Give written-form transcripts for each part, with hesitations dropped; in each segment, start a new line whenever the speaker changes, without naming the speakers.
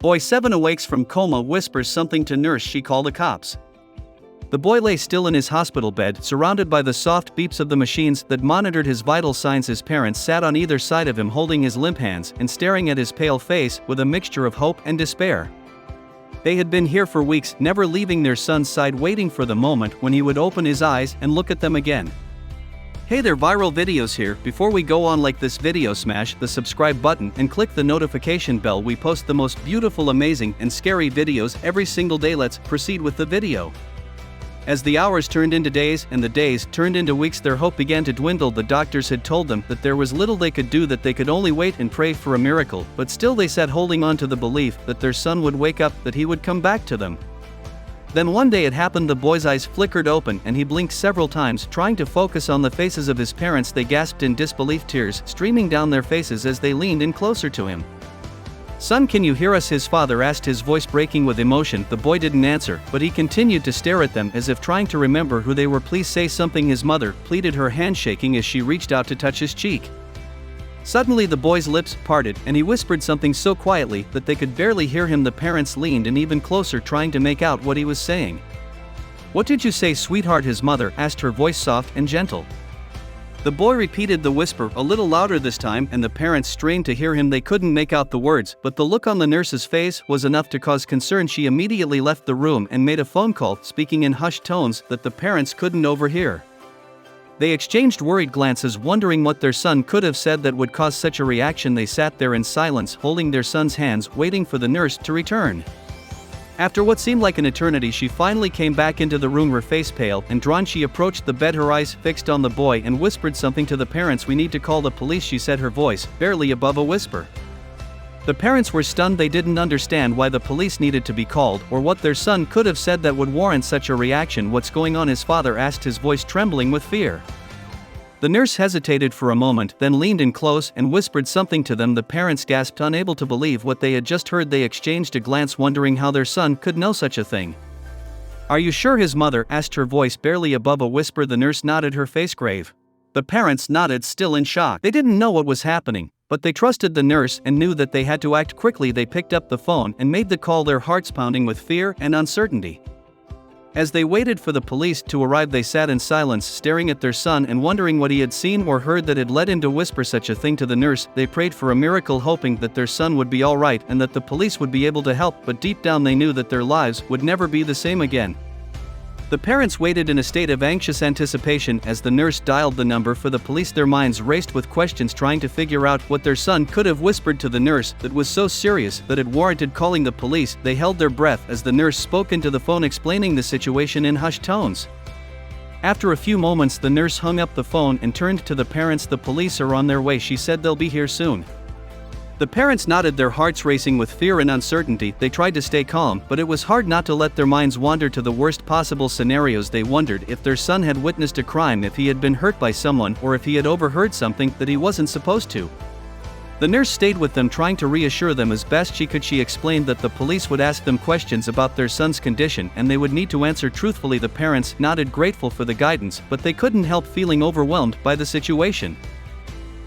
Boy 7 awakes from coma, whispers something to nurse, she call the cops. The boy lay still in his hospital bed, surrounded by the soft beeps of the machines that monitored his vital signs. His parents sat on either side of him, holding his limp hands and staring at his pale face with a mixture of hope and despair. They had been here for weeks, never leaving their son's side, waiting for the moment when he would open his eyes and look at them again. Hey there, Viral Videos here. Before we go on, like this video, smash the subscribe button and click the notification bell. We post the most beautiful, amazing, and scary videos every single day. Let's proceed with the video. As the hours turned into days and the days turned into weeks, their hope began to dwindle. The doctors had told them that there was little they could do, that they could only wait and pray for a miracle, but still they sat holding on to the belief that their son would wake up, that he would come back to them. Then one day it happened. The boy's eyes flickered open and he blinked several times, trying to focus on the faces of his parents. They gasped in disbelief, tears streaming down their faces as they leaned in closer to him. "Son, can you hear us?" his father asked, his voice breaking with emotion. The boy didn't answer, but he continued to stare at them as if trying to remember who they were. "Please say something," his mother pleaded, her hand shaking as she reached out to touch his cheek. Suddenly the boy's lips parted and he whispered something so quietly that they could barely hear him. The parents leaned in even closer, trying to make out what he was saying. "What did you say, sweetheart?" his mother asked, her voice soft and gentle. The boy repeated the whisper, a little louder this time, and the parents strained to hear him. They couldn't make out the words, but the look on the nurse's face was enough to cause concern. She immediately left the room and made a phone call, speaking in hushed tones that the parents couldn't overhear. They exchanged worried glances, wondering what their son could have said that would cause such a reaction. They sat there in silence, holding their son's hands, waiting for the nurse to return. After what seemed like an eternity, she finally came back into the room, her face pale and drawn. She approached the bed, her eyes fixed on the boy, and whispered something to the parents. "We need to call the police," she said, her voice barely above a whisper. The parents were stunned. They didn't understand why the police needed to be called, or what their son could have said that would warrant such a reaction. "What's going on?" his father asked, his voice trembling with fear. The nurse hesitated for a moment, then leaned in close and whispered something to them. The parents gasped, unable to believe what they had just heard. They exchanged a glance, wondering how their son could know such a thing. "Are you sure?" his mother asked, her voice barely above a whisper. The nurse nodded, her face grave. The parents nodded, still in shock. They didn't know what was happening, but they trusted the nurse and knew that they had to act quickly. They picked up the phone and made the call, their hearts pounding with fear and uncertainty. As they waited for the police to arrive, they sat in silence, staring at their son and wondering what he had seen or heard that had led him to whisper such a thing to the nurse. They prayed for a miracle, hoping that their son would be all right and that the police would be able to help, but deep down they knew that their lives would never be the same again. The parents waited in a state of anxious anticipation as the nurse dialed the number for the police. Their minds raced with questions, trying to figure out what their son could have whispered to the nurse that was so serious that it warranted calling the police. They held their breath as the nurse spoke into the phone, explaining the situation in hushed tones. After a few moments, the nurse hung up the phone and turned to the parents. "The police are on their way," she said. "They'll be here soon." The parents nodded, their hearts racing with fear and uncertainty. They tried to stay calm, but it was hard not to let their minds wander to the worst possible scenarios. They wondered if their son had witnessed a crime, if he had been hurt by someone, or if he had overheard something that he wasn't supposed to. The nurse stayed with them, trying to reassure them as best she could. She explained that the police would ask them questions about their son's condition and they would need to answer truthfully. The parents nodded, grateful for the guidance, but they couldn't help feeling overwhelmed by the situation.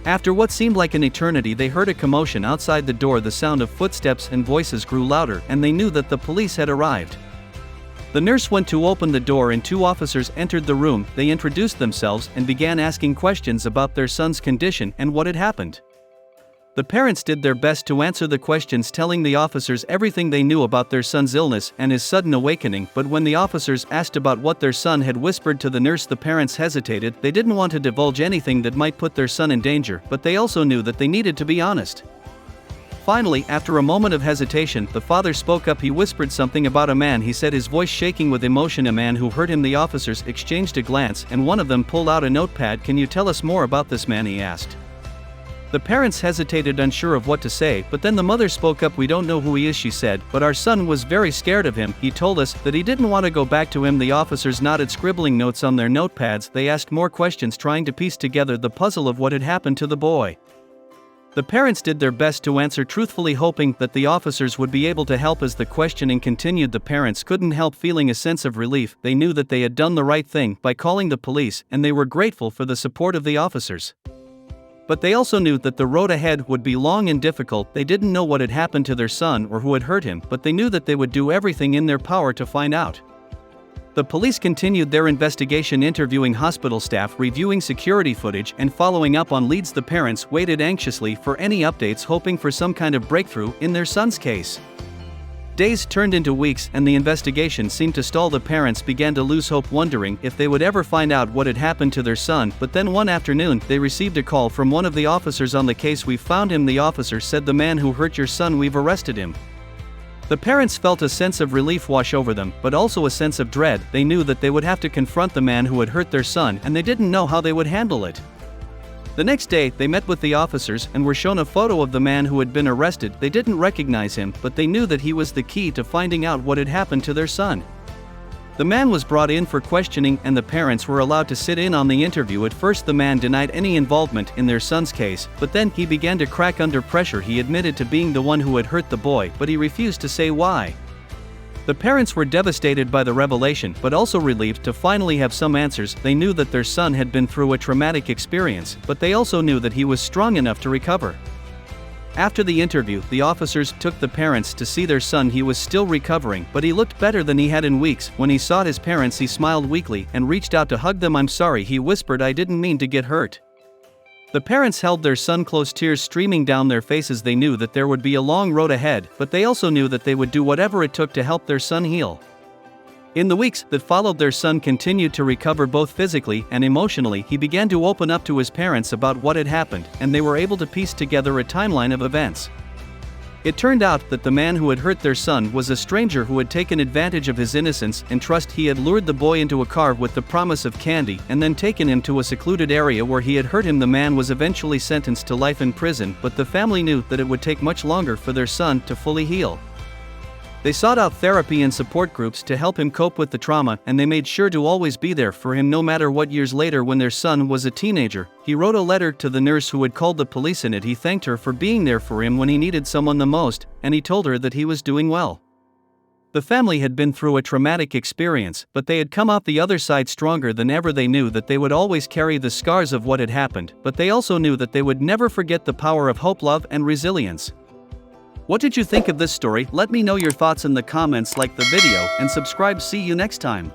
After what seemed like an eternity, they heard a commotion outside the door. The sound of footsteps and voices grew louder, and they knew that the police had arrived. The nurse went to open the door and two officers entered the room. They introduced themselves and began asking questions about their son's condition and what had happened. The parents did their best to answer the questions, telling the officers everything they knew about their son's illness and his sudden awakening. But when the officers asked about what their son had whispered to the nurse, the parents hesitated. They didn't want to divulge anything that might put their son in danger, but they also knew that they needed to be honest. Finally, after a moment of hesitation, the father spoke up. He whispered something about a man, he said, his voice shaking with emotion. "A man who hurt him." The officers exchanged a glance and one of them pulled out a notepad. "Can you tell us more about this man?" he asked. The parents hesitated, unsure of what to say, but then the mother spoke up. "We don't know who he is," she said, "but our son was very scared of him. He told us that he didn't want to go back to him." The officers nodded, scribbling notes on their notepads. They asked more questions, trying to piece together the puzzle of what had happened to the boy. The parents did their best to answer truthfully, hoping that the officers would be able to help. As the questioning continued, the parents couldn't help feeling a sense of relief. They knew that they had done the right thing by calling the police, and they were grateful for the support of the officers. But they also knew that the road ahead would be long and difficult. They didn't know what had happened to their son or who had hurt him, but they knew that they would do everything in their power to find out. The police continued their investigation, interviewing hospital staff, reviewing security footage, and following up on leads. The parents waited anxiously for any updates, hoping for some kind of breakthrough in their son's case. Days turned into weeks, and the investigation seemed to stall. The parents began to lose hope, wondering if they would ever find out what had happened to their son. But then one afternoon, they received a call from one of the officers on the case. "We've found him," the officer said. "The man who hurt your son, we've arrested him." The parents felt a sense of relief wash over them, but also a sense of dread. They knew that they would have to confront the man who had hurt their son, and they didn't know how they would handle it. The next day, they met with the officers and were shown a photo of the man who had been arrested. They didn't recognize him, but they knew that he was the key to finding out what had happened to their son. The man was brought in for questioning, and the parents were allowed to sit in on the interview. At first, the man denied any involvement in their son's case, but then he began to crack under pressure. He admitted to being the one who had hurt the boy, but he refused to say why. The parents were devastated by the revelation, but also relieved to finally have some answers. They knew that their son had been through a traumatic experience, but they also knew that he was strong enough to recover. After the interview, the officers took the parents to see their son. He was still recovering, but he looked better than he had in weeks. When he saw his parents, he smiled weakly and reached out to hug them. "I'm sorry," he whispered. "I didn't mean to get hurt." The parents held their son close, tears streaming down their faces. They knew that there would be a long road ahead, but they also knew that they would do whatever it took to help their son heal. In the weeks that followed, their son continued to recover both physically and emotionally. He began to open up to his parents about what had happened, and they were able to piece together a timeline of events. It turned out that the man who had hurt their son was a stranger who had taken advantage of his innocence and trust. He had lured the boy into a car with the promise of candy and then taken him to a secluded area where he had hurt him. The man was eventually sentenced to life in prison, but the family knew that it would take much longer for their son to fully heal. They sought out therapy and support groups to help him cope with the trauma, and they made sure to always be there for him no matter what. Years later, when their son was a teenager, he wrote a letter to the nurse who had called the police. In it, he thanked her for being there for him when he needed someone the most, and he told her that he was doing well. The family had been through a traumatic experience, but they had come out the other side stronger than ever. They knew that they would always carry the scars of what had happened, but they also knew that they would never forget the power of hope, love, and resilience. What did you think of this story? Let me know your thoughts in the comments, like the video, and subscribe. See you next time.